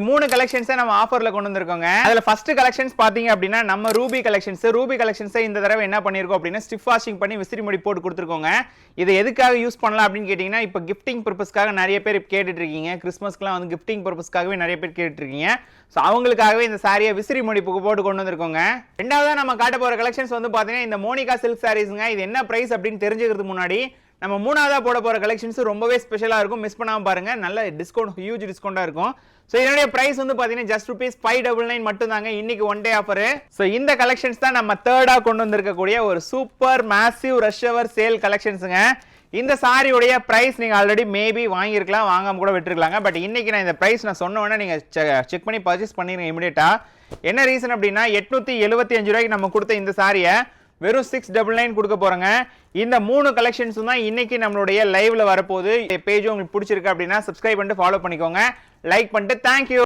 மூணு கலெக்ஷன்ஸ் நம்ம ஆஃபர்ல கொண்டு வந்திருக்கோங்க. அதுல ஃபர்ஸ்ட் கலெக்ஷன்ஸ் பாத்தீங்க அப்படின்னா நம்ம ரூபி கலெக்ஷன்ஸ் இந்த தடவை என்ன பண்ணிருக்கோம் அப்படின்னா ஸ்டிஃப் வாஷிங் பண்ணி விசிறி முடி போட்டு கொடுத்துருக்கோங்க. இதை எதுக்காக யூஸ் பண்ணலாம் அப்படின்னு கேட்டீங்கன்னா இப்போ கிஃப்டிங் பர்பஸ்க்காக நிறைய பேர் கேட்டுட்டு இருக்கீங்க. கிறிஸ்மஸ்க்குலாம் வந்து கிஃப்டிங் பர்பஸ்க்காகவே நிறைய பேர் கேட்டுட்டு இருக்கீங்க. ஸோ அவங்களுக்காகவே இந்த சாரியை விசிறி முடிப்புக்கு போட்டு கொண்டு வந்திருக்கோங்க. ரெண்டாவதா நம்ம காட்ட போற கலெக்ஷன்ஸ் வந்து பாத்தீங்கன்னா இந்த மோனிகா சில்க் சாரீஸ்ங்க. இது என்ன பிரைஸ் அப்படின்னு தெரிஞ்சுக்கிறதுக்கு முன்னாடி நம்ம மூணாவதா போட போற கலெக்ஷன்ஸ் ரொம்பவே ஸ்பெஷலா இருக்கும். மிஸ் பண்ணாம பாருங்க. நல்ல டிஸ்கவுண்ட், ஹியூஜ் டிஸ்கவுண்டா இருக்கும். சோ இதனுடைய பிரைஸ் வந்து பாத்தீங்கன்னா ஜஸ்ட் ₹599 மட்டும் தாங்க. இன்னைக்கு ஒன் டே ஆஃபர். சோ இந்த கலெக்ஷன்ஸ் தான் நம்ம தேர்டா கொண்டு வந்திருக்கக்கூடிய ஒரு சூப்பர் மேசிவ் ரஷ் அவர் சேல் கலெக்ஷன்ஸ்ங்க. இந்த சாரியுடைய பிரைஸ் நீங்க ஆல்ரெடி மேபி வாங்கியிருக்கலாம், வாங்காம கூட விட்டுருக்கலாங்க. பட் இன்னைக்கு நான் இந்த பிரைஸ் நான் சொன்ன உடனே நீங்க செக் பண்ணி பர்ச்சேஸ் பண்ணிருங்க இமிடியேட்டா. என்ன ரீசன் அப்படின்னா ₹875 நம்ம கொடுத்த இந்த சாரியை வெறும் 699 கொடுக்க போறோங்க. இந்த மூணு கலெக்ஷன்ஸும் தான் இன்னைக்கு நம்மளுடைய லைவ்ல வரப்போகுது. பேஜ் உங்களுக்கு பிடிச்சிருக்கு அப்படின்னா சப்ஸ்கிரைப் பண்ணிட்டு ஃபாலோ பண்ணிக்கோங்க, லைக் பண்ணிட்டு. தேங்க்யூ.